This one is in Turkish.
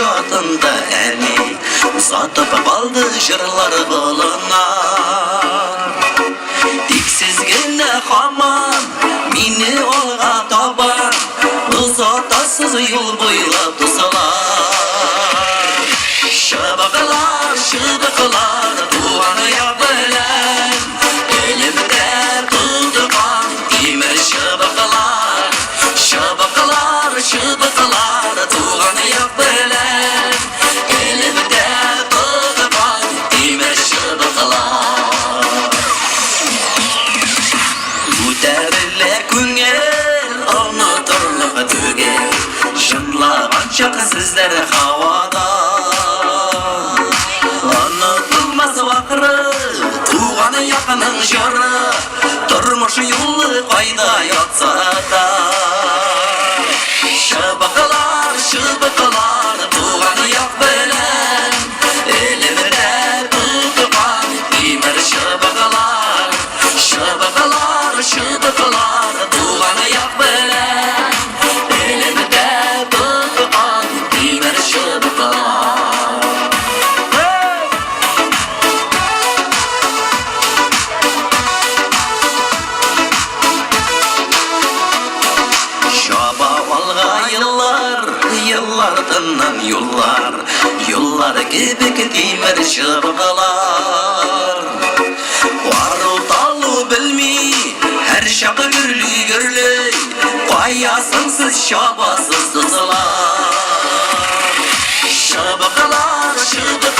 şatında eni satıp kaldı jırlar kılına. Diksizgine haman mini olga taban uzatasız yol boylap tusalar. Şabakalar şıbakalar tuğanı yapılan elimde tutkan imer şabakalar. Şabakalar şıbakalar tuğanı yapılan elimde tutkan imer şabakalar. Bu devre güngel anlatırlık tügel şınlaganca sizler havada. Anlatılmaz vakırı tuğanı yakının jarı durmuşu yolu fayda yatsa da. Şabakalar şıbakalar tuğanı yak bilen elimde tutkan imer şabakalar. Şabakalar şıbakalar tuğanı yak bilen elimde tutkan imer şabakalar. Yıllardan yollar, yollar gibi gidimer şabakalar. Varı dalı bilmi, her şakı gürlü gürlü, bayasınsız şabasız tutular. Şabakalar şıbakalar